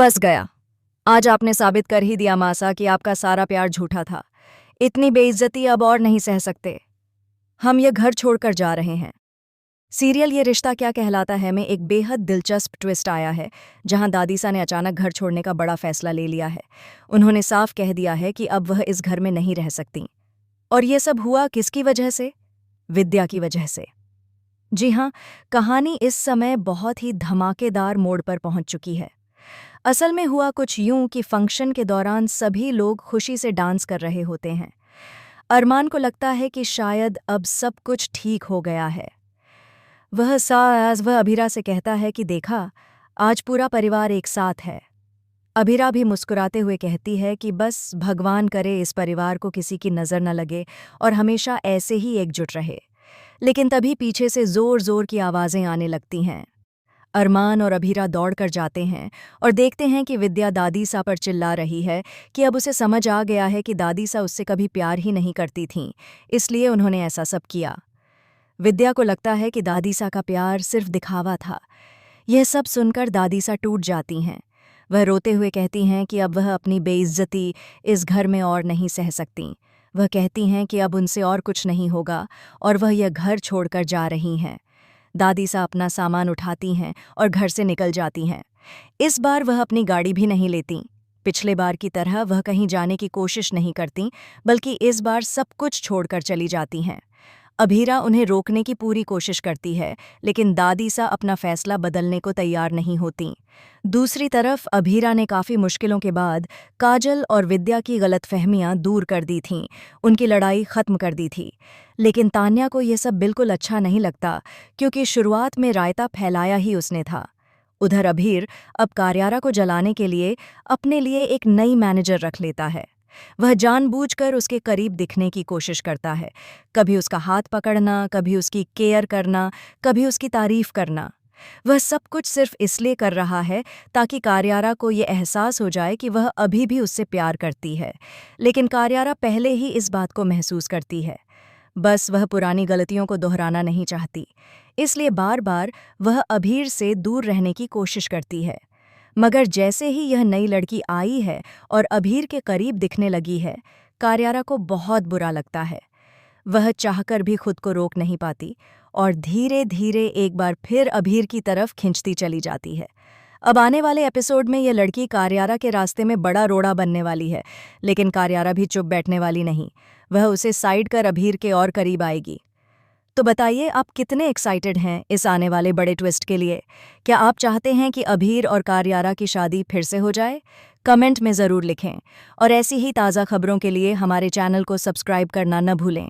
बस गया। आज आपने साबित कर ही दिया मासा कि आपका सारा प्यार झूठा था। इतनी बेइज्जती अब और नहीं सह सकते। हम ये घर छोड़कर जा रहे हैं। सीरियल ये रिश्ता क्या कहलाता है में एक बेहद दिलचस्प ट्विस्ट आया है, जहां दादीसा ने अचानक घर छोड़ने का बड़ा फैसला ले लिया है। उन्होंने साफ कह दिया है कि अब वह इस घर में नहीं रह सकती। और ये सब हुआ किसकी वजह से? विद्या की वजह से। जी हाँ, कहानी इस समय बहुत ही धमाकेदार मोड़ पर पहुंच चुकी है। असल में हुआ कुछ यूं कि फंक्शन के दौरान सभी लोग खुशी से डांस कर रहे होते हैं। अरमान को लगता है कि शायद अब सब कुछ ठीक हो गया है। वह अभीरा से कहता है कि देखा, आज पूरा परिवार एक साथ है। अभीरा भी मुस्कुराते हुए कहती है कि बस भगवान करे इस परिवार को किसी की नज़र न लगे और हमेशा ऐसे ही एकजुट रहे। लेकिन तभी पीछे से जोर जोर की आवाज़ें आने लगती हैं। अरमान और अभीरा दौड़कर जाते हैं और देखते हैं कि विद्या दादीसा पर चिल्ला रही है कि अब उसे समझ आ गया है कि दादीसा उससे कभी प्यार ही नहीं करती थीं, इसलिए उन्होंने ऐसा सब किया। विद्या को लगता है कि दादीसा का प्यार सिर्फ दिखावा था। यह सब सुनकर दादीसा टूट जाती हैं। वह रोते हुए कहती हैं कि अब वह अपनी बेइज्जती इस घर में और नहीं सह सकती। वह कहती हैं कि अब उनसे और कुछ नहीं होगा और वह यह घर छोड़कर जा रही हैं। दादीसा अपना सामान उठाती हैं और घर से निकल जाती हैं। इस बार वह अपनी गाड़ी भी नहीं लेती। पिछले बार की तरह वह कहीं जाने की कोशिश नहीं करती, बल्कि इस बार सब कुछ छोड़कर चली जाती हैं। अभीरा उन्हें रोकने की पूरी कोशिश करती है, लेकिन दादीसा अपना फैसला बदलने को तैयार नहीं होती। दूसरी तरफ अभीरा ने काफ़ी मुश्किलों के बाद काजल और विद्या की गलतफहमियां दूर कर दी थीं, उनकी लड़ाई ख़त्म कर दी थी। लेकिन तान्या को यह सब बिल्कुल अच्छा नहीं लगता, क्योंकि शुरुआत में रायता फैलाया ही उसने था। उधर अभीर अब कार्यारा को जलाने के लिए अपने लिए एक नई मैनेजर रख लेता है। वह जानबूझकर उसके करीब दिखने की कोशिश करता है, कभी उसका हाथ पकड़ना, कभी उसकी केयर करना, कभी उसकी तारीफ करना। वह सब कुछ सिर्फ इसलिए कर रहा है ताकि कार्यारा को ये एहसास हो जाए कि वह अभी भी उससे प्यार करती है। लेकिन कार्यारा पहले ही इस बात को महसूस करती है। बस वह पुरानी गलतियों को दोहराना नहीं चाहती, इसलिए बार बार वह अभीर से दूर रहने की कोशिश करती है। मगर जैसे ही यह नई लड़की आई है और अभीर के करीब दिखने लगी है, कार्यारा को बहुत बुरा लगता है। वह चाहकर भी खुद को रोक नहीं पाती और धीरे धीरे एक बार फिर अभीर की तरफ खिंचती चली जाती है। अब आने वाले एपिसोड में यह लड़की कार्यारा के रास्ते में बड़ा रोड़ा बनने वाली है, लेकिन कार्यारा भी चुप बैठने वाली नहीं। वह उसे साइड कर अभीर के और करीब आएगी। तो बताइए, आप कितने एक्साइटेड हैं इस आने वाले बड़े ट्विस्ट के लिए? क्या आप चाहते हैं कि अभीर और कार्यारा की शादी फिर से हो जाए? कमेंट में ज़रूर लिखें और ऐसी ही ताज़ा खबरों के लिए हमारे चैनल को सब्सक्राइब करना न भूलें।